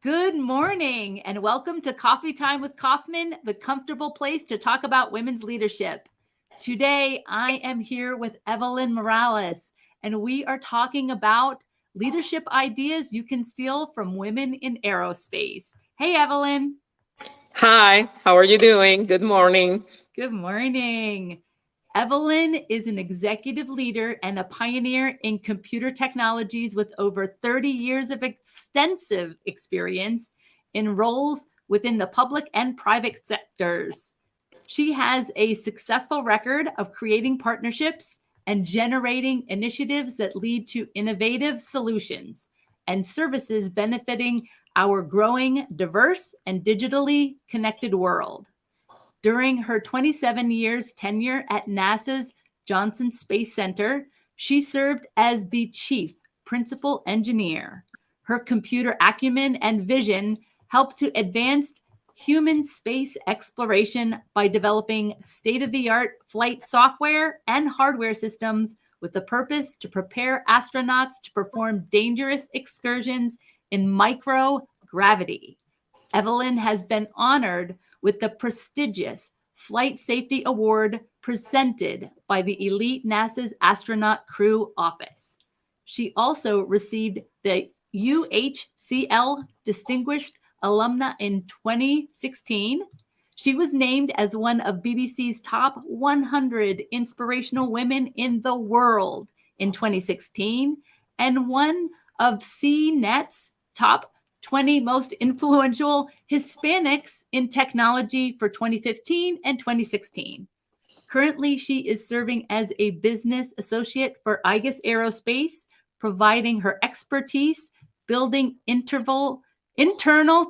Good morning and welcome to Coffee Time with Kauffman, the comfortable place to talk about women's leadership. Today, I am here with Evelyn Miralles, and we are talking about leadership ideas you can steal from women in aerospace. Hey, Evelyn. Hi, how are you doing? Good morning. Good morning. Evelyn is an executive leader and a pioneer in computer technologies with over 30 years of extensive experience in roles within the public and private sectors. She has a successful record of creating partnerships and generating initiatives that lead to innovative solutions and services benefiting our growing, diverse, and digitally connected world. During her 27 years tenure at NASA's Johnson Space Center, she served as the chief principal engineer. Her computer acumen and vision helped to advance human space exploration by developing state-of-the-art flight software and hardware systems with the purpose to prepare astronauts to perform dangerous excursions in microgravity. Evelyn has been honored with the prestigious Flight Safety Award presented by the elite NASA's Astronaut Crew Office. She also received the UHCL Distinguished Alumna in 2016. She was named as one of BBC's top 100 inspirational women in the world in 2016 and one of CNET's top 20 most influential Hispanics in technology for 2015 and 2016. Currently, she is serving as a business associate for Aerospace, providing her expertise building internal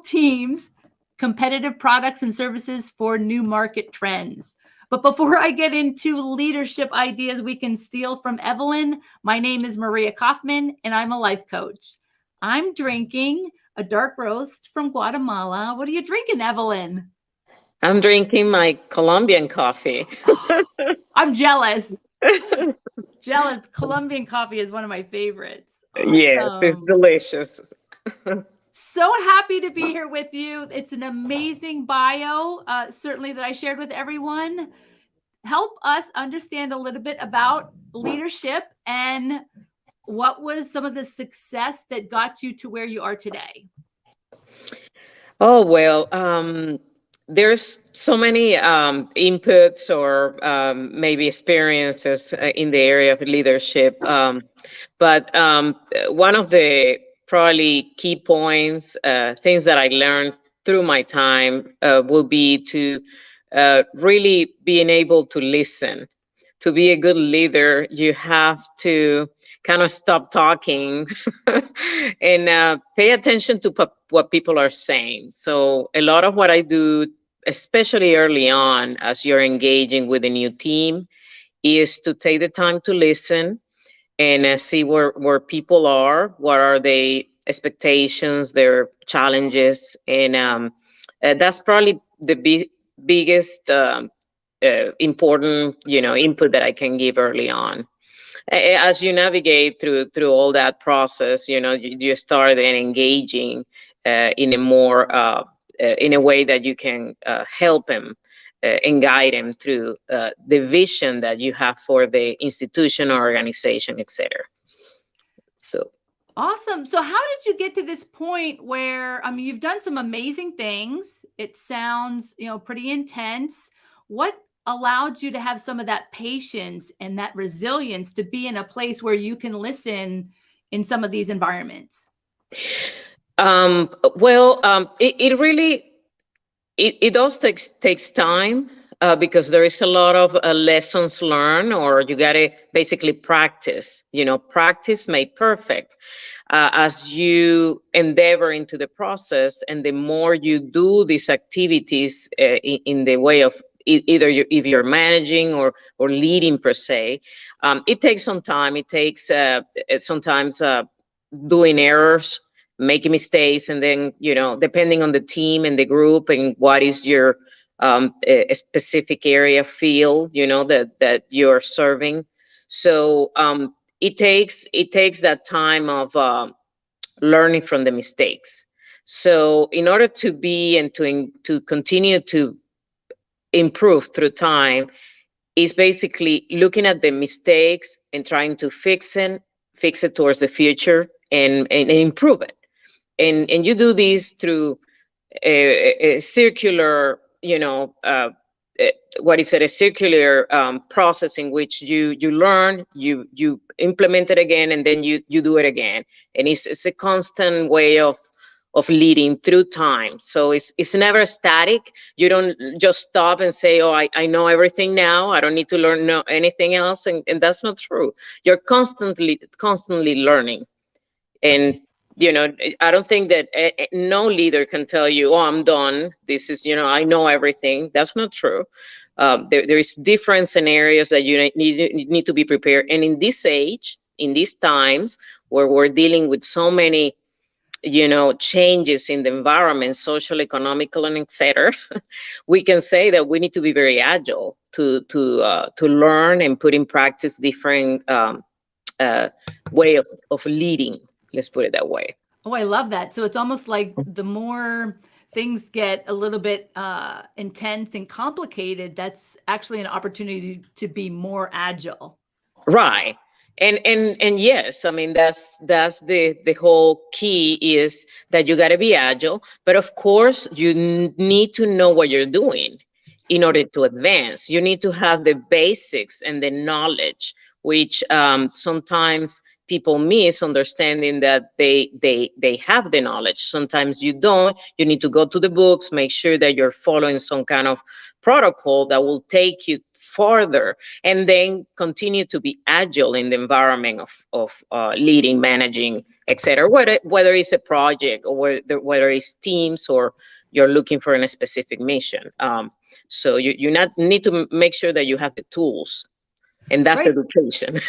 teams, competitive products and services for new market trends. But before I get into leadership ideas we can steal from Evelyn, my name is Maria Kauffman, and I'm a life coach. I'm drinking a dark roast from Guatemala. What are you drinking, Evelyn? I'm drinking my Colombian coffee. I'm jealous. Jealous. Colombian coffee is one of my favorites. Awesome. Yes, it's delicious. So happy to be here with you. It's an amazing bio, certainly that I shared with everyone. Help us understand a little bit about leadership and what was some of the success that got you to where you are today? Oh, well, there's so many inputs or maybe experiences in the area of leadership. But one of the probably key points, things that I learned through my time will be to really being able to listen. To be a good leader, you have to kind of stop talking and pay attention to what people are saying. So a lot of what I do, especially early on, as you're engaging with a new team, is to take the time to listen and see where people are, what are their expectations, their challenges, and that's probably the biggest important, input that I can give early on. As you navigate through all that process, you start then engaging in a more in a way that you can help them and guide them through the vision that you have for the institution or organization, etc. So awesome. So how did you get to this point where, I mean, you've done some amazing things. It sounds, pretty intense. What allowed you to have some of that patience and that resilience to be in a place where you can listen in some of these environments? It really it does takes time because there is a lot of lessons learned, or you gotta basically practice. Practice make perfect. As you endeavor into the process, and the more you do these activities in the way of either if you're managing or leading per se, it takes some time. It takes sometimes doing errors, making mistakes, and then depending on the team and the group and what is your a specific area field that you're serving. So it takes that time of learning from the mistakes. So in order to be and to continue to improve through time, is basically looking at the mistakes and trying to fix it towards the future, and improve it. And you do this through a circular, what is it, a circular process in which you learn, you implement it again, and then you do it again. And it's a constant way of leading through time. So it's never static. You don't just stop and say, oh, I know everything now, I don't need to learn anything else. And that's not true. You're constantly learning. And I don't think that no leader can tell you, oh, I'm done, this is, I know everything. That's not true. There is different scenarios that you need to be prepared. And in this age, in these times where we're dealing with so many changes in the environment, social, economical, and etc., we can say that we need to be very agile to learn and put in practice different way of leading. Let's put it that way. Oh, I love that. So it's almost like the more things get a little bit intense and complicated, that's actually an opportunity to be more agile. Right. And yes, I mean, that's the whole key, is that you got to be agile, but of course you need to know what you're doing in order to advance. You need to have the basics and the knowledge, which sometimes people miss, understanding that they have the knowledge. Sometimes you don't. You need to go to the books, make sure that you're following some kind of protocol that will take you further, and then continue to be agile in the environment of leading, managing, etc. Whether it's a project, or whether it's teams, or you're looking for a specific mission. So you need to make sure that you have the tools. And that's right. Education.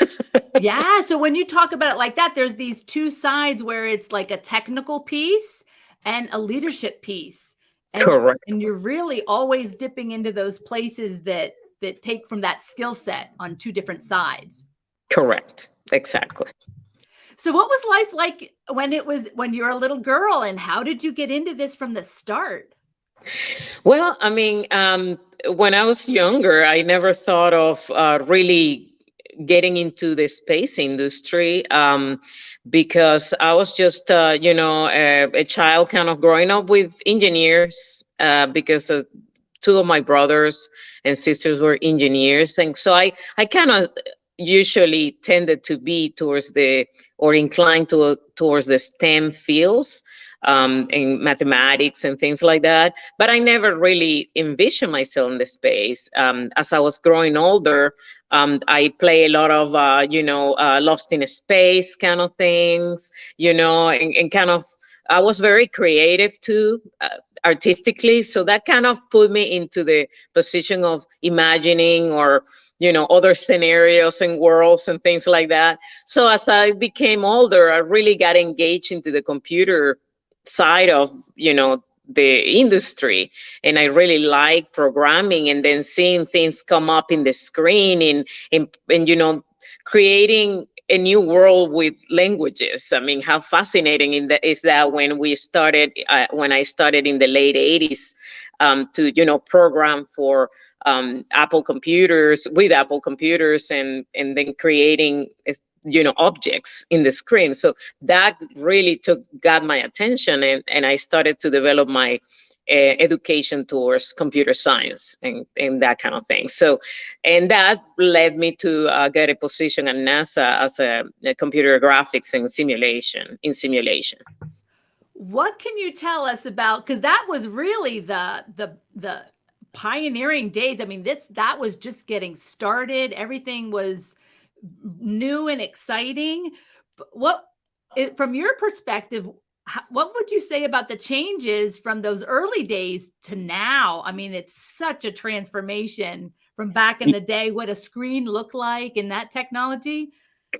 Yeah. So when you talk about it like that, there's these two sides where it's like a technical piece and a leadership piece. And, correct. And you're really always dipping into those places that take from that skill set on two different sides. Correct. Exactly. So what was life like when you were a little girl, and how did you get into this from the start? Well, I mean, when I was younger, I never thought of really getting into the space industry, because I was just, a child kind of growing up with engineers, because two of my brothers and sisters were engineers. And so I kind of usually tended to be inclined towards the STEM fields, in mathematics and things like that. But I never really envisioned myself in the space. As I was growing older, I play a lot of, Lost in Space kind of things, and kind of, I was very creative too, artistically. So that kind of put me into the position of imagining, or other scenarios and worlds and things like that. So as I became older, I really got engaged into the computer side of the industry, and I really like programming, and then seeing things come up in the screen, and creating a new world with languages. I mean, how fascinating is that when I started in the late 80s, to program for Apple computers, and then creating objects in the screen. So that really got my attention, and I started to develop my education towards computer science and that kind of thing. So, and that led me to get a position at NASA as a computer graphics and simulation. What can you tell us about, because that was really the pioneering days. I mean, that was just getting started. Everything was new and exciting. From your perspective, what would you say about the changes from those early days to now? I mean, it's such a transformation from back in the day, what a screen looked like and that technology.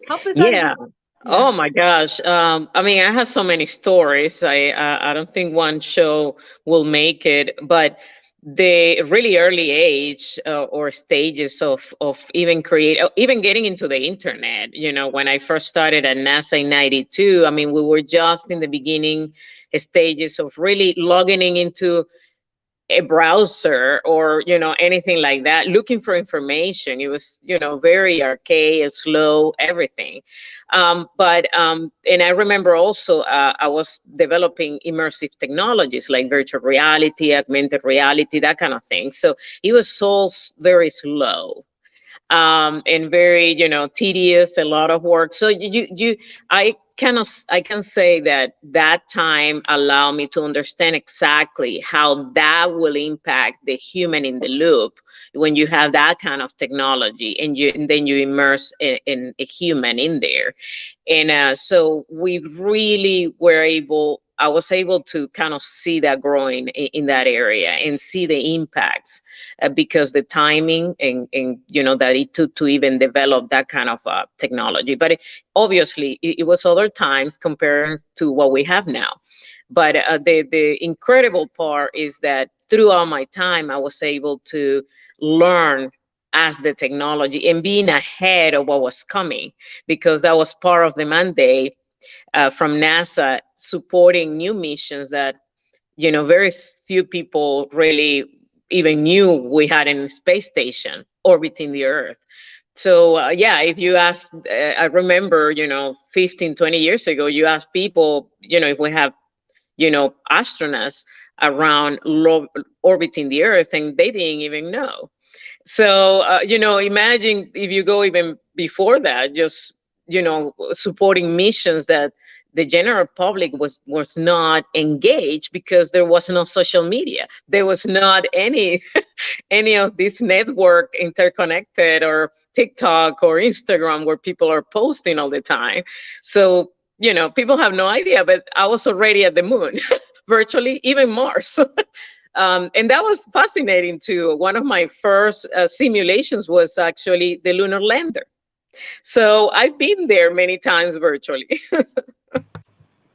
Help us understand. Oh my gosh. I mean, I have so many stories. I don't think one show will make it, but the really early age or stages of even getting into the internet. When I first started at NASA in '92, I mean, we were just in the beginning, stages of really logging into a browser or anything like that, looking for information. It was very archaic, slow, everything. And I remember also I was developing immersive technologies like virtual reality, augmented reality, that kind of thing. So it was so very slow, and very tedious, a lot of work. So I can say that that time allowed me to understand exactly how that will impact the human in the loop when you have that kind of technology, and then you immerse in a human in there. And so we really were able, I was able to kind of see that growing in that area and see the impacts, because the timing and that it took to even develop that kind of technology. But obviously it was other times compared to what we have now. But the incredible part is that throughout my time, I was able to learn as the technology and being ahead of what was coming, because that was part of the mandate from NASA, supporting new missions that very few people really even knew we had in a space station orbiting the Earth. So yeah, if you ask, I remember 15, 20 years ago, you asked people if we have astronauts around orbiting the Earth, and they didn't even know. So, imagine if you go even before that, just, supporting missions that the general public was not engaged, because there was no social media. There was not any any of this network interconnected, or TikTok or Instagram, where people are posting all the time. So, people have no idea, but I was already at the moon, virtually, even Mars. And that was fascinating too. One of my first simulations was actually the lunar lander. So I've been there many times virtually.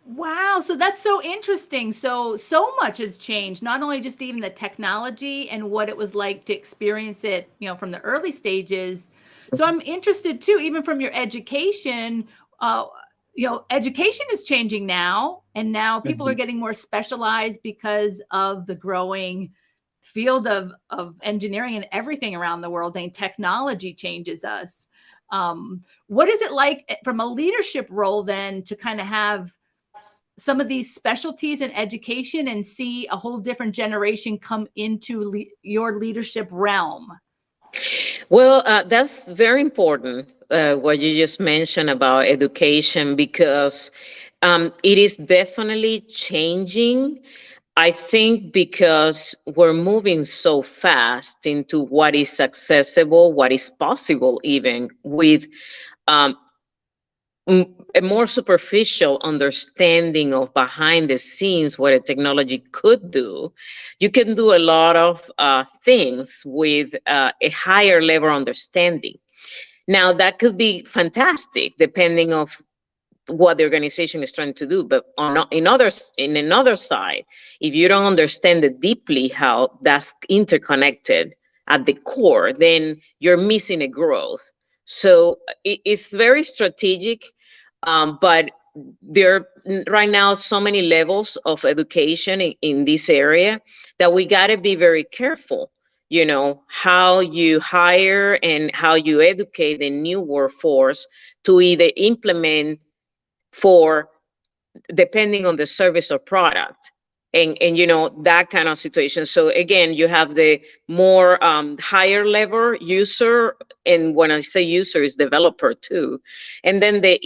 Wow, so that's so interesting. So much has changed, not only just even the technology and what it was like to experience it, from the early stages. So I'm interested too, even from your education, education is changing now, and now people are getting more specialized because of the growing field of engineering and everything around the world, and technology changes us. What is it like from a leadership role then to kind of have some of these specialties in education and see a whole different generation come into your leadership realm? Well, that's very important, what you just mentioned about education, because it is definitely changing. I think because we're moving so fast into what is accessible, what is possible, even with um, a more superficial understanding of behind the scenes what a technology could do. You can do a lot of things with a higher level understanding. Now that could be fantastic depending of what the organization is trying to do, but in another side, if you don't understand it deeply how that's interconnected at the core, then you're missing a growth. So it's very strategic, but there are right now so many levels of education in this area that we got to be very careful, how you hire and how you educate the new workforce to either implement for, depending on the service or product, and that kind of situation. So again, you have the more higher level user, and when I say user, is developer too, and then the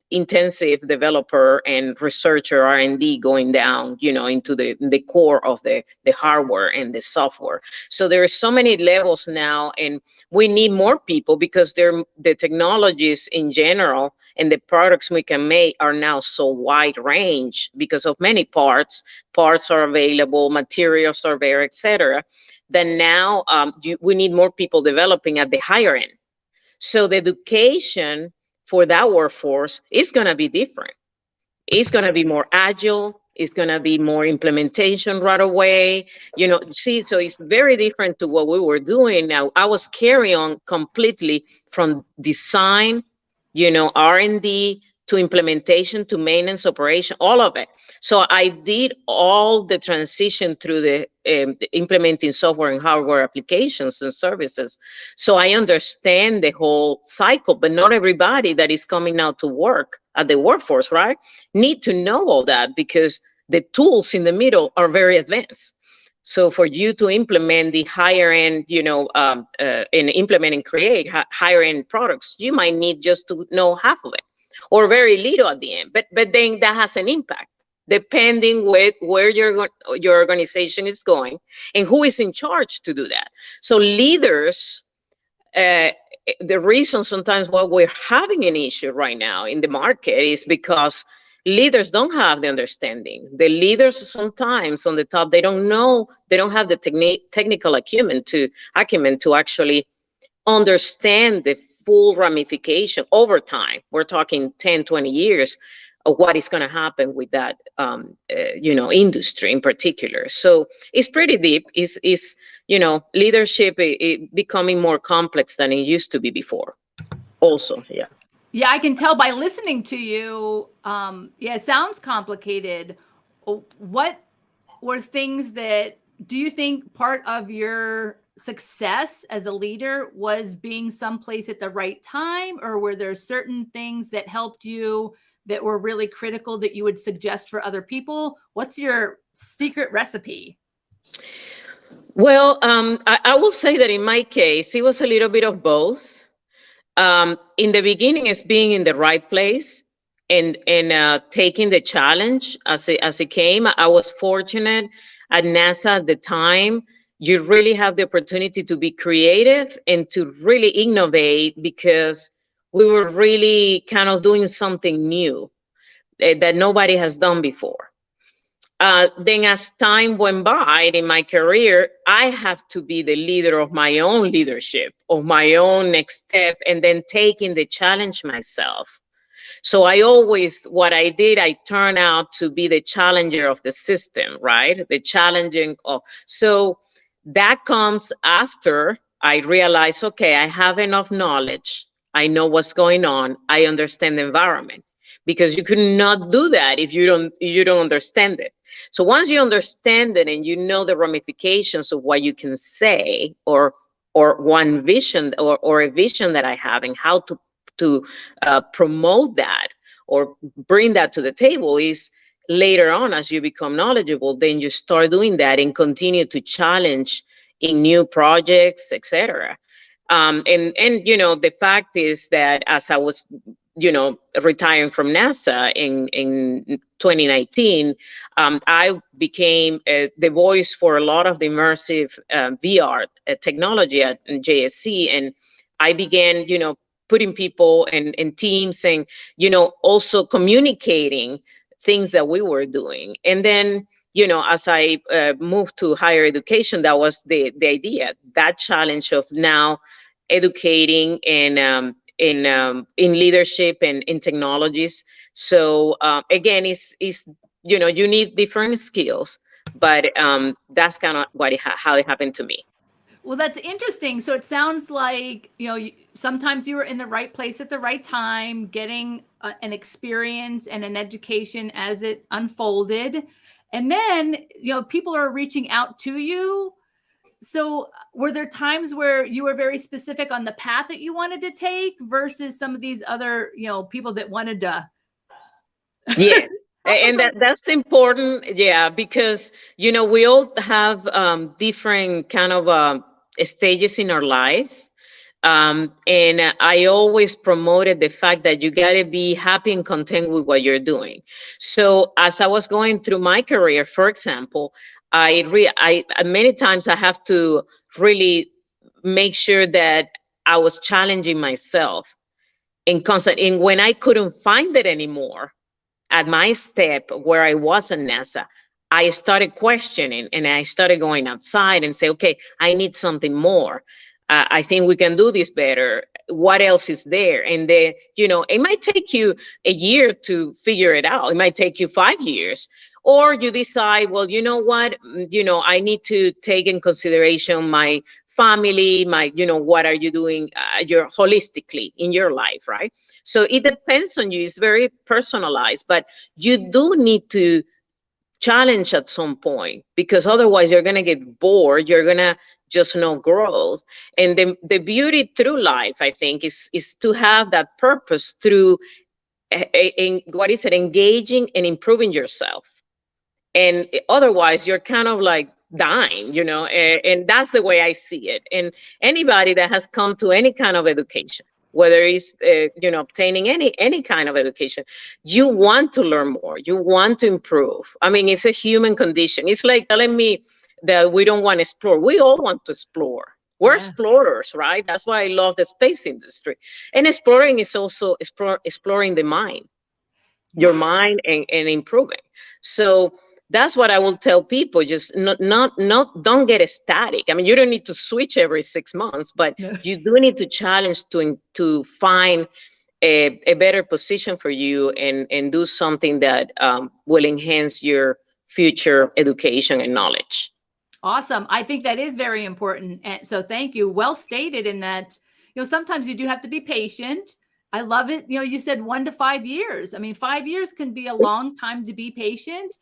intensive developer and researcher R&D going down, into the core of the hardware and the software. So there are so many levels now, and we need more people, because the technologies in general and the products we can make are now so wide range because of many parts are available, materials are there, etc. Then now we need more people developing at the higher end. So the education for that workforce is going to be different. It's going to be more agile. It's going to be more implementation right away. So it's very different to what we were doing. Now I was carrying on completely from design, R&D, to implementation to maintenance operation, all of it. So I did all the transition through the implementing software and hardware applications and services. So I understand the whole cycle, but not everybody that is coming out to work at the workforce, right, need to know all that, because the tools in the middle are very advanced. So for you to implement the higher end, and implement and create higher end products, you might need just to know half of it or very little at the end. But then that has an impact depending with where your organization is going and who is in charge to do that. So leaders, the reason sometimes why we're having an issue right now in the market is because leaders don't have the understanding. The leaders sometimes on the top, they don't know, they don't have the technical acumen to actually understand the full ramification over time. We're talking 10, 20 years of what is going to happen with that, industry in particular. So it's pretty deep. It's leadership becoming more complex than it used to be before. Also, yeah. Yeah, I can tell by listening to you. It sounds complicated. What were things that, do you think part of your success as a leader was being someplace at the right time, or were there certain things that helped you that were really critical that you would suggest for other people? What's your secret recipe? Well, I will say that in my case, it was a little bit of both. In the beginning, it's being in the right place and taking the challenge as it came. I was fortunate at NASA at the time. You really have the opportunity to be creative and to really innovate, because we were really kind of doing something new that nobody has done before. Then as time went by in my career, I have to be the leader of my own leadership, of my own next step, and then taking the challenge myself. So what I did, I turned out to be the challenger of the system, right? The challenging of, so that comes after I realize, okay, I have enough knowledge. I know what's going on. I understand the environment, because you could not do that if you don't understand it. So once you understand it and you know the ramifications of what you can say, or one vision or a vision that I have, and how to promote that or bring that to the table, is later on, as you become knowledgeable, then you start doing that and continue to challenge in new projects, etc. And the fact is that as I was retiring from NASA in 2019, I became the voice for a lot of the immersive VR technology at JSC, and I began, putting people and teams, and also communicating things that we were doing. And then, as I moved to higher education, that was the idea, that challenge of now educating and in leadership and in technologies. So again, it's you need different skills, but that's kind of how it happened to me. Well, that's interesting. So it sounds like, sometimes you were in the right place at the right time, getting an experience and an education as it unfolded. And then, people are reaching out to you. So were there times where you were very specific on the path that you wanted to take versus some of these other, people that wanted to? Yes. And that's important. Yeah, because, we all have different kind of stages in our life. And I always promoted the fact that you got to be happy and content with what you're doing. So as I was going through my career, for example, I many times I have to really make sure that I was challenging myself and constant. And when I couldn't find it anymore at my step where I was in NASA, I started questioning, and I started going outside and say, okay, I need something more. I think we can do this better. What else is there? And it might take you a year to figure it out. It might take you 5 years, Or you decide, well, you know what, I need to take in consideration my family, my, what are you doing your holistically in your life, right? So it depends on you. It's very personalized, but you do need to challenge at some point, because otherwise you're going to get bored. You're going to just no growth. And the beauty through life, I think, is to have that purpose through what is it, engaging and improving yourself. And otherwise you're kind of like dying, and that's the way I see it. And anybody that has come to any kind of education, whether it's obtaining any kind of education, you want to learn more, you want to improve. I mean, it's a human condition. It's like telling me that we don't want to explore. We all want to explore. We're explorers, right? That's why I love the space industry. And exploring is also exploring the mind, your mind, and improving. So that's what I will tell people. Just not don't get ecstatic. I mean, you don't need to switch every 6 months, but you do need to challenge to find a better position for you, and do something that will enhance your future education and knowledge. Awesome. I think that is very important. And so thank you. Well stated in that, sometimes you do have to be patient. I love it. You said 1 to 5 years. I mean, 5 years can be a long time to be patient,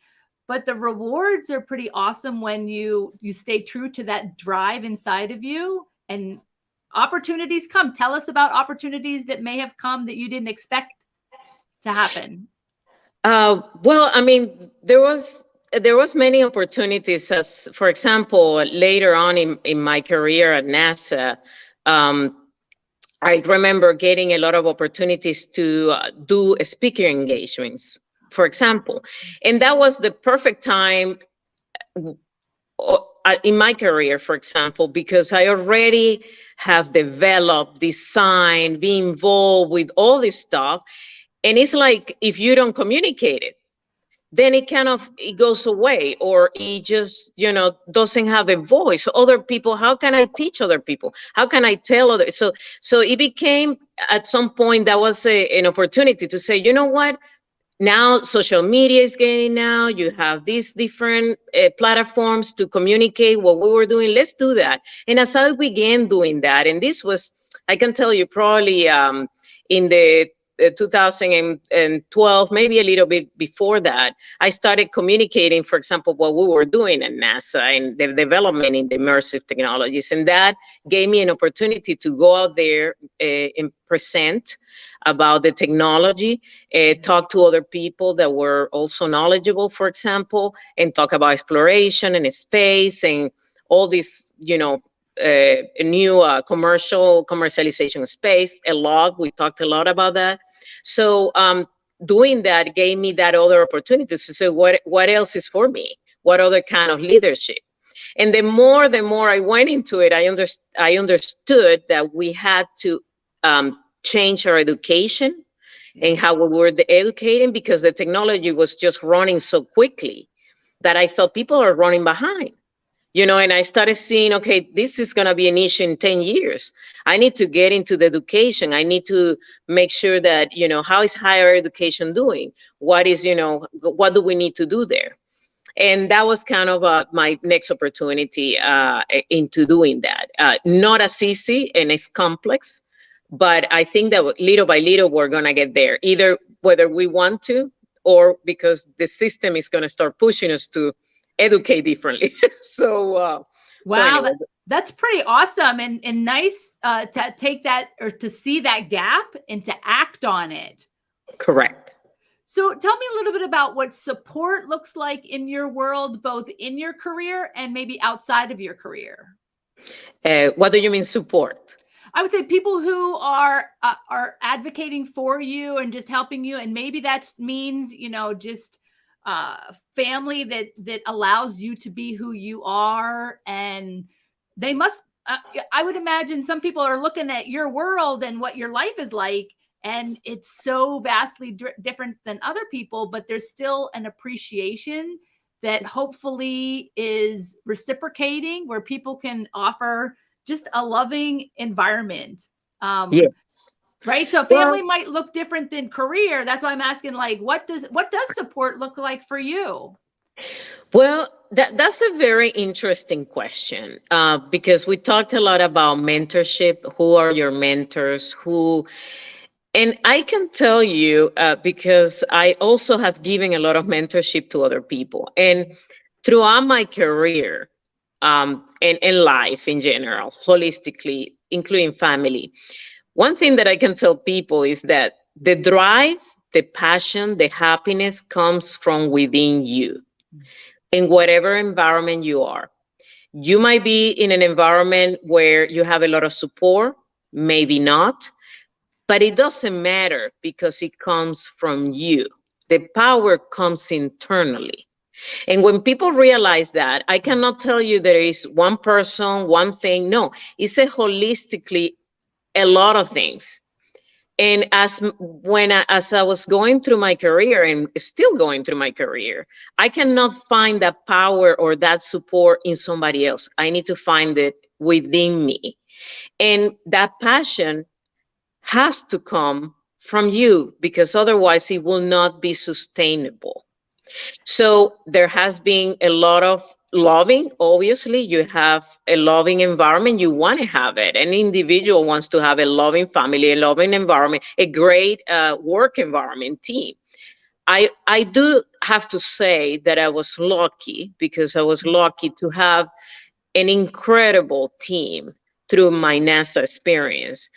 but the rewards are pretty awesome when you stay true to that drive inside of you, and opportunities come. Tell us about opportunities that may have come that you didn't expect to happen. Well, I mean, there was many opportunities. As for example, later on in my career at NASA, I remember getting a lot of opportunities to do speaker engagements, for example. And that was the perfect time in my career, for example, because I already have developed, designed, been involved with all this stuff. And it's like, if you don't communicate it, then it goes away, or it just, doesn't have a voice. Other people, how can I teach other people? How can I tell others? So it became, at some point, that was an opportunity to say, you know what? Now social media is getting, now you have these different platforms to communicate what we were doing. Let's do that. And as I began doing that, and this was, I can tell you, probably in the 2012, maybe a little bit before that, I started communicating, for example, what we were doing at NASA and the development in the immersive technologies. And that gave me an opportunity to go out there and present about the technology, talk to other people that were also knowledgeable, for example, and talk about exploration and space and all this, new commercialization of space. We talked a lot about that. So doing that gave me that other opportunity to say, what else is for me? What other kind of leadership? And the more I went into it, I understood that we had to change our education and how we were educating, because the technology was just running so quickly that I thought people are running behind. And I started seeing, okay, this is going to be an issue in 10 years. I need to get into the education. I need to make sure that, how is higher education doing? What do we need to do there? And that was kind of my next opportunity into doing that. Not as easy, and it's complex, but I think that little by little, we're going to get there, either whether we want to, or because the system is going to start pushing us to educate differently. Wow, anyway. That's pretty awesome, and nice to take that, or to see that gap and to act on it. Correct. So tell me a little bit about what support looks like in your world, both in your career and maybe outside of your career. What do you mean, support? I would say people who are advocating for you and just helping you, and maybe that means, just family that allows you to be who you are. And they must, I would imagine some people are looking at your world and what your life is like, and it's so vastly different than other people, but there's still an appreciation that hopefully is reciprocating, where people can offer just a loving environment. Yes. Right. So family might look different than career. That's why I'm asking, like, what does support look like for you? Well, that's a very interesting question, because we talked a lot about mentorship. Who are your mentors? And I can tell you, because I also have given a lot of mentorship to other people. And throughout my career, and life in general, holistically, including family, one thing that I can tell people is that the drive, the passion, the happiness comes from within you in whatever environment you are. You might be in an environment where you have a lot of support, maybe not, but it doesn't matter because it comes from you. The power comes internally. And when people realize that, I cannot tell you there is one person, one thing. No, it's a holistically a lot of things. And as I was going through my career and still going through my career, I cannot find that power or that support in somebody else. I need to find it within me. And that passion has to come from you, because otherwise it will not be sustainable. So there has been a lot of loving. Obviously, you have a loving environment. You want to have it. An individual wants to have a loving family, a loving environment, a great work environment, team. I do have to say that I was lucky, because I was lucky to have an incredible team through my NASA experience.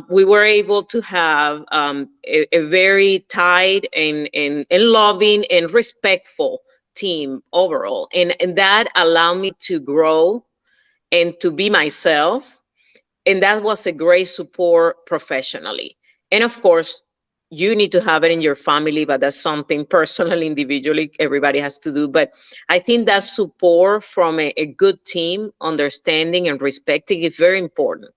We were able to have a very tight and loving and respectful team overall. And that allowed me to grow and to be myself, and that was a great support professionally. And of course, you need to have it in your family, but that's something personal, individually, everybody has to do. But I think that support from a good team, understanding and respecting, is very important.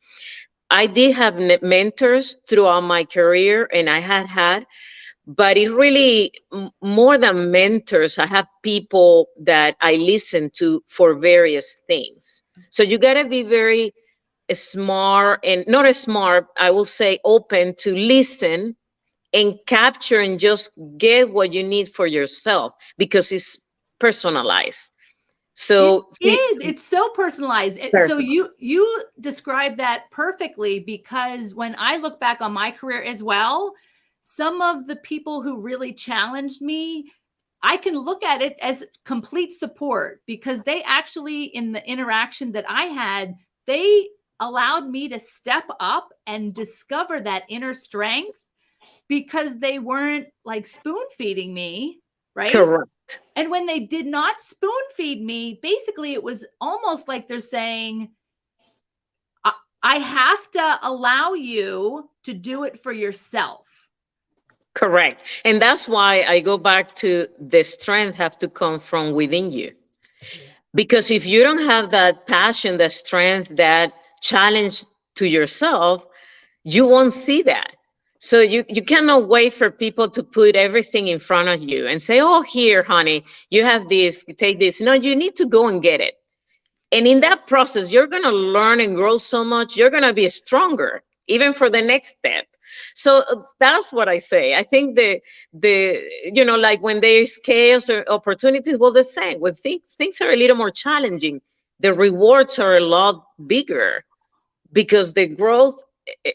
I did have mentors throughout my career, and I had, but it really, more than mentors, I have people that I listen to for various things. So you got to be very smart, and not as smart, I will say open to listen and capture and just get what you need for yourself, because it's personalized. It So is. It's so personalized. So personal. you describe that perfectly, because when I look back on my career as well, some of the people who really challenged me, I can look at it as complete support, because they actually, in the interaction that I had, they allowed me to step up and discover that inner strength, because they weren't like spoon feeding me, right? Correct. And when they did not spoon feed me, basically it was almost like they're saying, I have to allow you to do it for yourself. Correct. And that's why I go back to the strength have to come from within you. Because if you don't have that passion, that strength, that challenge to yourself, you won't see that. So you cannot wait for people to put everything in front of you and say, oh, here, honey, you have this, take this. No, you need to go and get it. And in that process, you're going to learn and grow so much. You're going to be stronger, even for the next step. So that's what I say. I think like when there's chaos or opportunities, well, the same. When things are a little more challenging, the rewards are a lot bigger, because the growth,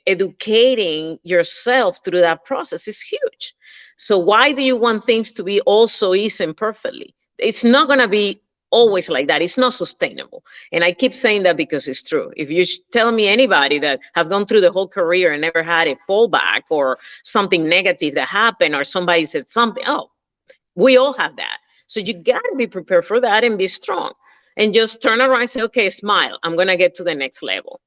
educating yourself through that process is huge. So why do you want things to be all so easy and perfectly? It's not going to be always like that. It's not sustainable. And I keep saying that because it's true. If you tell me anybody that have gone through the whole career and never had a fallback or something negative that happened, or somebody said something, oh, we all have that. So you got to be prepared for that and be strong, and just turn around and say, okay, smile, I'm going to get to the next level.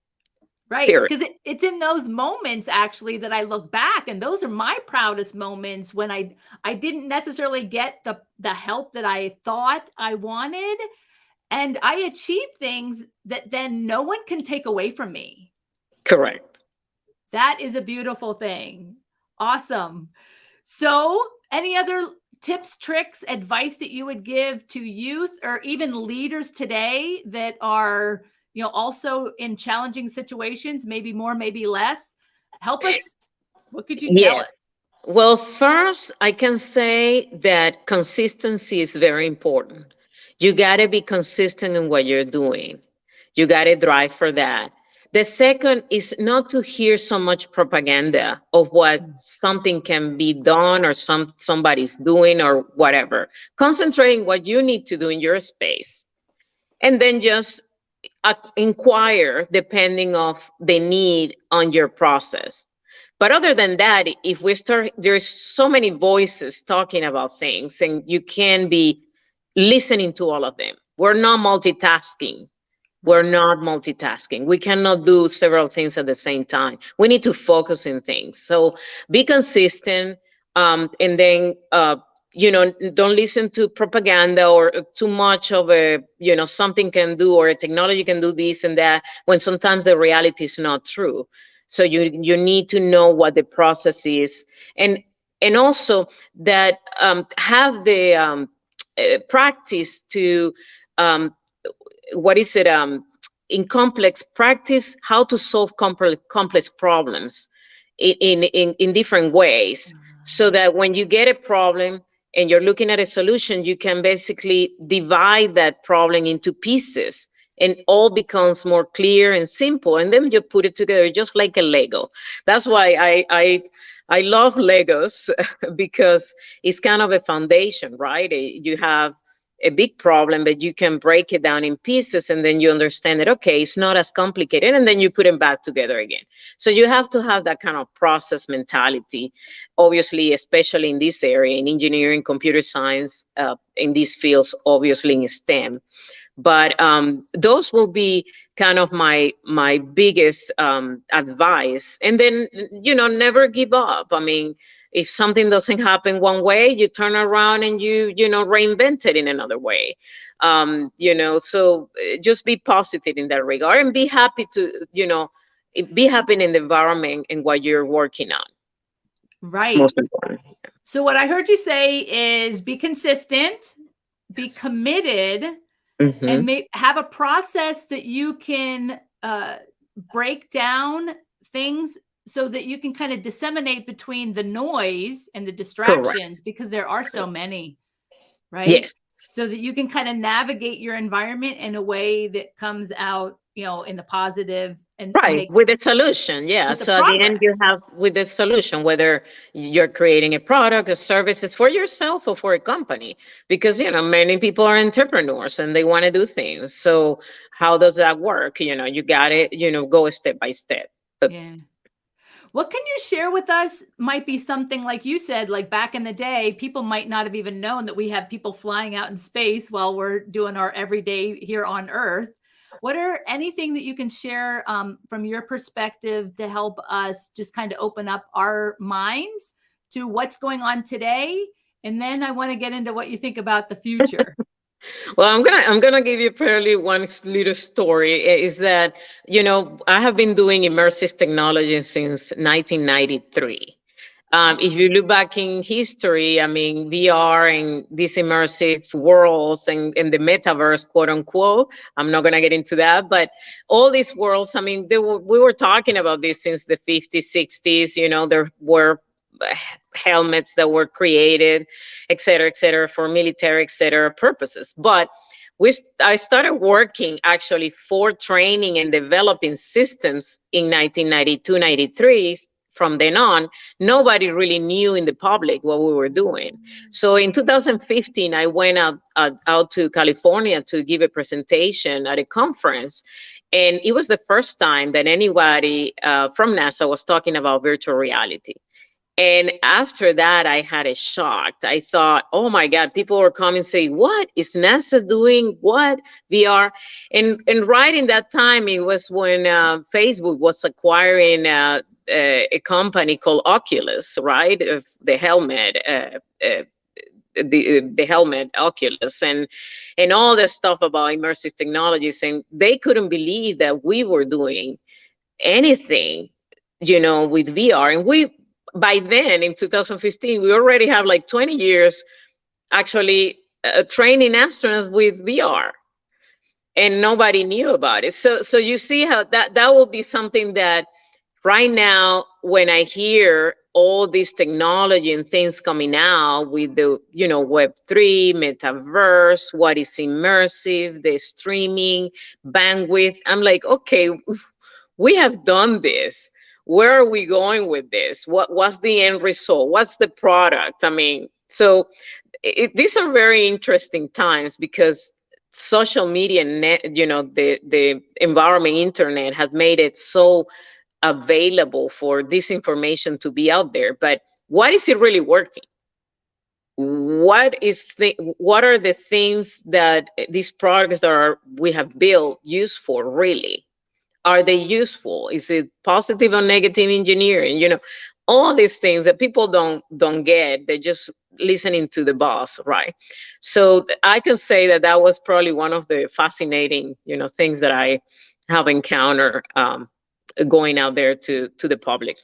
Right. Because it's in those moments, actually, that I look back, and those are my proudest moments, when I didn't necessarily get the help that I thought I wanted, and I achieved things that then no one can take away from me. Correct. That is a beautiful thing. Awesome. So any other tips, tricks, advice that you would give to youth or even leaders today that are, also in challenging situations, maybe more, maybe less? Help us. What could you tell us? Well, first, I can say that consistency is very important. You got to be consistent in what you're doing. You got to drive for that. The second is not to hear so much propaganda of what something can be done or somebody's doing or whatever. Concentrate on what you need to do in your space, and then just inquire depending of the need on your process. But other than that, if we start, there's so many voices talking about things, and you can be listening to all of them. We're not multitasking. We're not multitasking. We cannot do several things at the same time. We need to focus in things. So be consistent, and then don't listen to propaganda or too much of a something can do or a technology can do this and that when sometimes the reality is not true. So you need to know what the process is, and also that have the practice to um, what is it in complex practice how to solve complex problems in different ways, so that when you get a problem and you're looking at a solution, you can basically divide that problem into pieces, and all becomes more clear and simple, and then you put it together just like a Lego. That's why I love Legos because it's kind of a foundation, right? You have a big problem, but you can break it down in pieces, and then you understand that, okay, it's not as complicated, and then you put them back together again. So you have to have that kind of process mentality, obviously, especially in this area, in engineering, computer science, in these fields, obviously in STEM. But those will be kind of my biggest advice. And then never give up. I mean, if something doesn't happen one way, you turn around and you reinvent it in another way. So just be positive in that regard, and be happy to be happy in the environment and what you're working on. Right. Most important. So what I heard you say is be consistent, be committed, and have a process that you can break down things so that you can kind of disseminate between the noise and the distractions. Correct. Because there are so many, right? Yes. So that you can kind of navigate your environment in a way that comes out, in the positive and Right, with a solution. Yeah. with the So at the end, progress. you have with the solution, whether you're creating a product, a service, it's for yourself or for a company, because, many people are entrepreneurs and they want to do things. So how does that work? You got to, go step by step. But Yeah. What can you share with us might be something like you said, like back in the day, people might not have even known that we have people flying out in space while we're doing our everyday here on Earth. What are anything that you can share from your perspective to help us just kind of open up our minds to what's going on today? And then I want to get into what you think about the future. Well, I'm gonna give you probably one little story. Is that I have been doing immersive technology since 1993. If you look back in history, I mean, VR and these immersive worlds and the metaverse, quote unquote. I'm not gonna get into that, but all these worlds. I mean, we were talking about this since the 50s, 60s. There were helmets that were created, et cetera, for military, et cetera, purposes. But I started working actually for training and developing systems in 1992, 93. From then on, nobody really knew in the public what we were doing. So in 2015, I went out to California to give a presentation at a conference. And it was the first time that anybody from NASA was talking about virtual reality. And after that, I had a shock. I thought, oh my God, people were coming and saying, what is NASA doing? What VR? And right in that time, it was when Facebook was acquiring a company called Oculus, right? The helmet, the helmet Oculus, and all the stuff about immersive technologies. And they couldn't believe that we were doing anything, with VR. And by then in 2015, we already have like 20 years actually training astronauts with VR, and nobody knew about it. So you see how that will be something that right now, when I hear all this technology and things coming out with the, Web3, metaverse, what is immersive, the streaming, bandwidth. I'm like, okay, we have done this. Where are we going with this? What's the end result? What's the product? I mean, so these are very interesting times because social media, the environment, internet, has made it so available for this information to be out there. But what is it really working? What are the things that these products that we have built used for really? Are they useful? Is it positive or negative engineering? All these things that people don't get. They're just listening to the boss, right? So I can say that was probably one of the fascinating, things that I have encountered going out there to the public.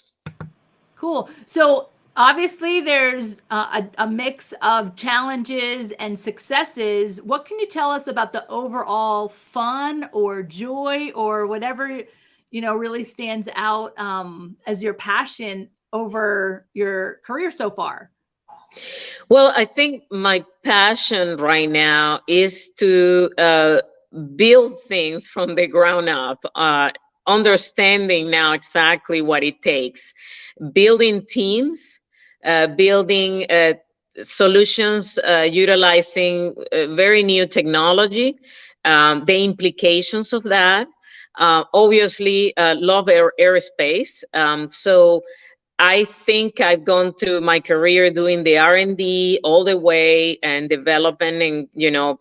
Cool. So obviously there's a mix of challenges and successes. What can you tell us about the overall fun or joy or whatever, really stands out as your passion over your career so far? Well, I think my passion right now is to build things from the ground up, understanding now exactly what it takes, building teams, building solutions, utilizing very new technology, the implications of that. Obviously, love aerospace. So I think I've gone through my career doing the R&D all the way, and development and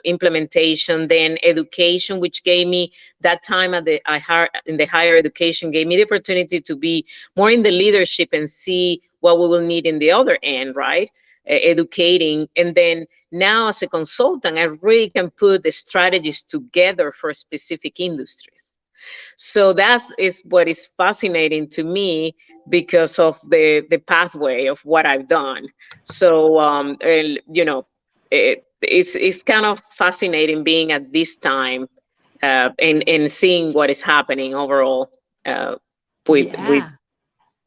implementation, then education, which gave me that time in the higher education, gave me the opportunity to be more in the leadership and see what we will need in the other end, right? Educating. And then now as a consultant, I really can put the strategies together for specific industries. So that is what is fascinating to me because of the pathway of what I've done. So it's kind of fascinating being at this time and seeing what is happening overall with.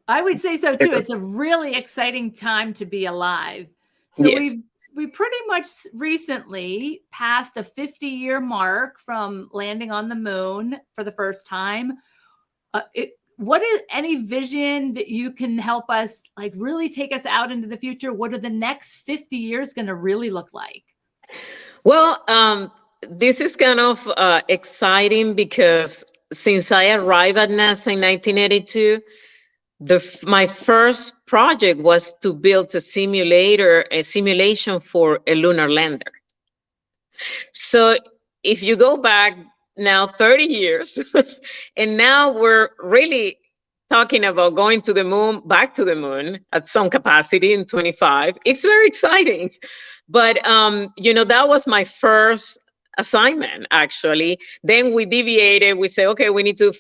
I would say so too. It's a really exciting time to be alive. So yes. we pretty much recently passed a 50-year mark from landing on the moon for the first time. What is any vision that you can help us really take us out into the future? What are the next 50 years going to really look like? Well, this is kind of exciting because since I arrived at NASA in 1982, my first project was to build a simulation for a lunar lander. So if you go back now 30 years, and now we're really talking about going to the moon, back to the moon at some capacity in 25, it's very exciting. But, that was my first assignment, actually. Then we deviated. We say, okay, we need to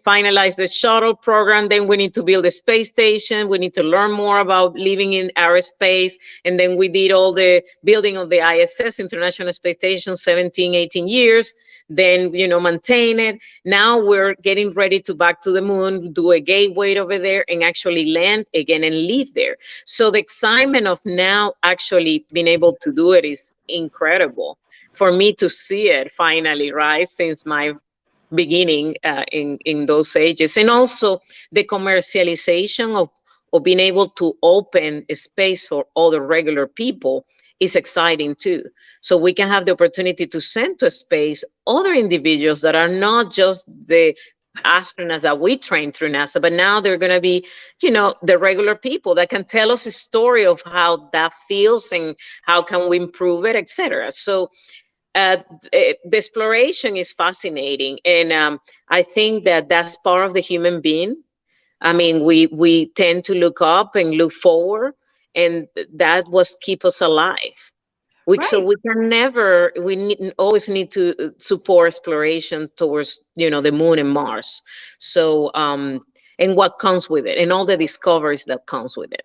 finalize the shuttle program. Then we need to build a space station. We need to learn more about living in aerospace. And then we did all the building of the ISS, International Space Station, 17, 18 years. Then, maintain it. Now we're getting ready to back to the moon, do a gateway over there, and actually land again and live there. So the excitement of now actually being able to do it is incredible. For me to see it finally, right, since my beginning in those ages. And also the commercialization of being able to open a space for other regular people is exciting too. So we can have the opportunity to send to space other individuals that are not just the astronauts that we train through NASA, but now they're going to be, the regular people that can tell us a story of how that feels and how can we improve it, etc. So the exploration is fascinating, and I think that that's part of the human being. I mean, we tend to look up and look forward, and that was keep us alive. So we can never. Always need to support exploration towards the moon and Mars. So and what comes with it, and all the discoveries that comes with it.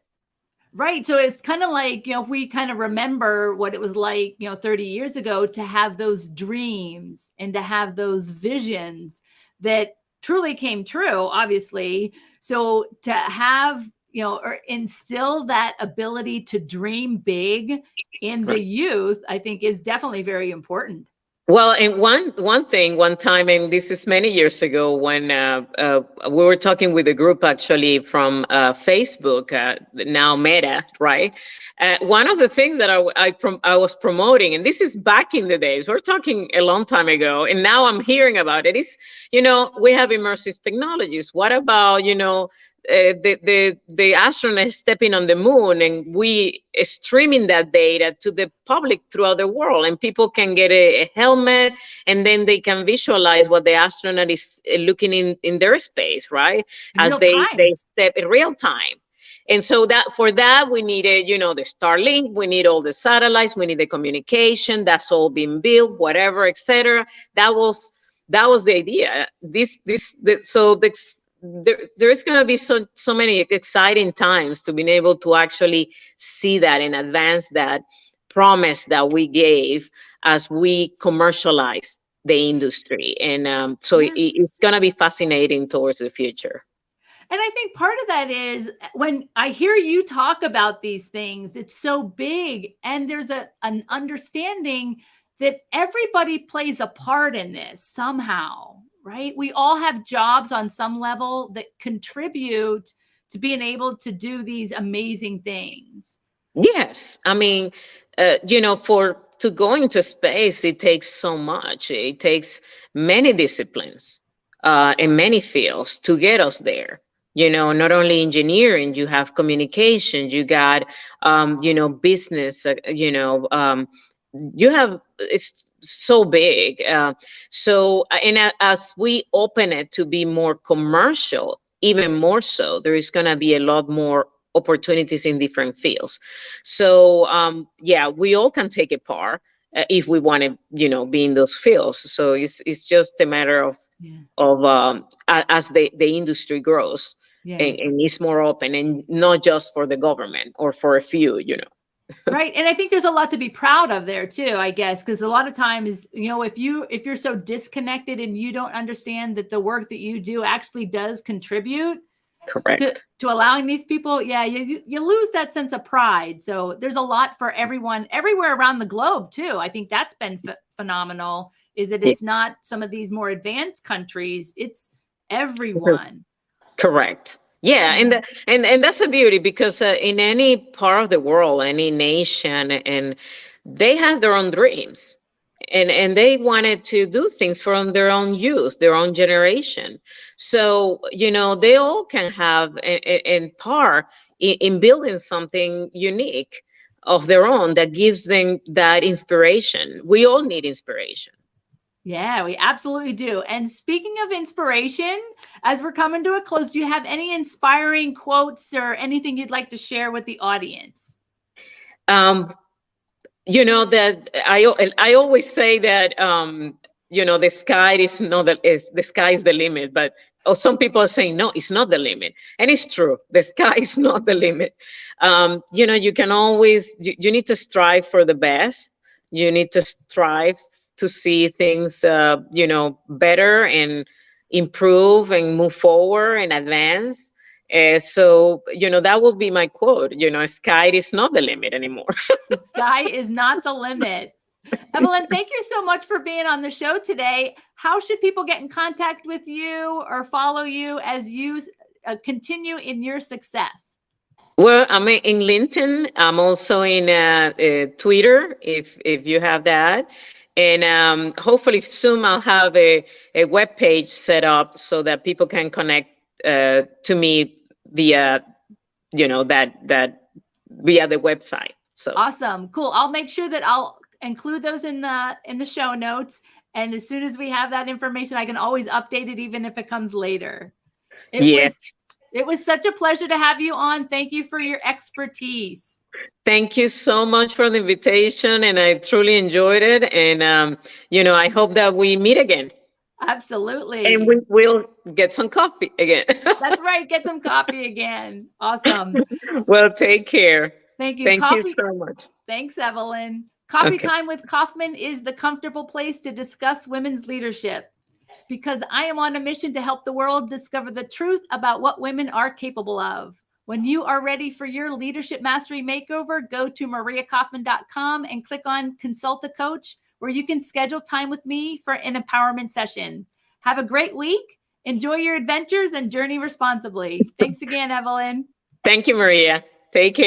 Right. So it's kind of like, if we kind of remember what it was like, 30 years ago, to have those dreams and to have those visions that truly came true, obviously. So to have or instill that ability to dream big in the youth, I think is definitely very important. Well, and one time, and this is many years ago, when we were talking with a group actually from Facebook, now Meta, right? One of the things that I was promoting, and this is back in the days, we're talking a long time ago, and now I'm hearing about it, is, we have immersive technologies. What about, the astronauts stepping on the moon, and we streaming that data to the public throughout the world, and people can get a helmet, and then they can visualize what the astronaut is looking in their space, right? As they step in real time. And so that for that we needed, the Starlink, we need all the satellites, we need the communication, that's all being built, whatever, etc. That was the idea. There's going to be so many exciting times to being able to actually see that and advance that promise that we gave as we commercialize the industry. And it's going to be fascinating towards the future. And I think part of that is when I hear you talk about these things, it's so big, and there's an understanding that everybody plays a part in this somehow, right? We all have jobs on some level that contribute to being able to do these amazing things. Yes. I mean, to go into space, it takes so much. It takes many disciplines in many fields to get us there. Not only engineering, you have communication, you got, business, you have, it's so big. And as we open it to be more commercial, even more so, there is going to be a lot more opportunities in different fields. So we all can take a part if we want to, be in those fields. So it's just a matter of as the industry grows and is more open, and not just for the government or for a few, Right. And I think there's a lot to be proud of there too, I guess, because a lot of times, if you're so disconnected and you don't understand that the work that you do actually does contribute to allowing these people, you lose that sense of pride. So there's a lot for everyone, everywhere around the globe too. I think that's been phenomenal, is that it's not some of these more advanced countries, it's everyone. Correct. Yeah, and that's the beauty, because in any part of the world, any nation, and they have their own dreams, and they wanted to do things from their own youth, their own generation. So they all can have in part in building something unique of their own that gives them that inspiration. We all need inspiration. Yeah, we absolutely do. And speaking of inspiration, as we're coming to a close, do you have any inspiring quotes or anything you'd like to share with the audience? That I always say that the sky is not the sky is the limit, but some people are saying no, it's not the limit, and it's true. The sky is not the limit. You can always you need to strive for the best. You need to strive to see things better and improve and move forward and advance. So that will be my quote. Sky is not the limit anymore. The sky is not the limit. Evelyn, thank you so much for being on the show today. How should people get in contact with you or follow you as you continue in your success? Well, I'm in LinkedIn. I'm also in Twitter, if you have that. And hopefully soon I'll have a web page set up so that people can connect to me via, that via the website. So awesome, cool. I'll make sure that I'll include those in the show notes. And as soon as we have that information, I can always update it, even if it comes later. It was such a pleasure to have you on. Thank you for your expertise. Thank you so much for the invitation, and I truly enjoyed it. And I hope that we meet again. Absolutely. And we will get some coffee again. That's right. Get some coffee again. Awesome. Well, take care. Thank you. Thank you so much. Thanks, Evelyn. Coffee Time with Kauffman is the comfortable place to discuss women's leadership, because I am on a mission to help the world discover the truth about what women are capable of. When you are ready for your leadership mastery makeover, go to mariakauffman.com and click on Consult a Coach, where you can schedule time with me for an empowerment session. Have a great week. Enjoy your adventures and journey responsibly. Thanks again, Evelyn. Thank you, Maria. Take care.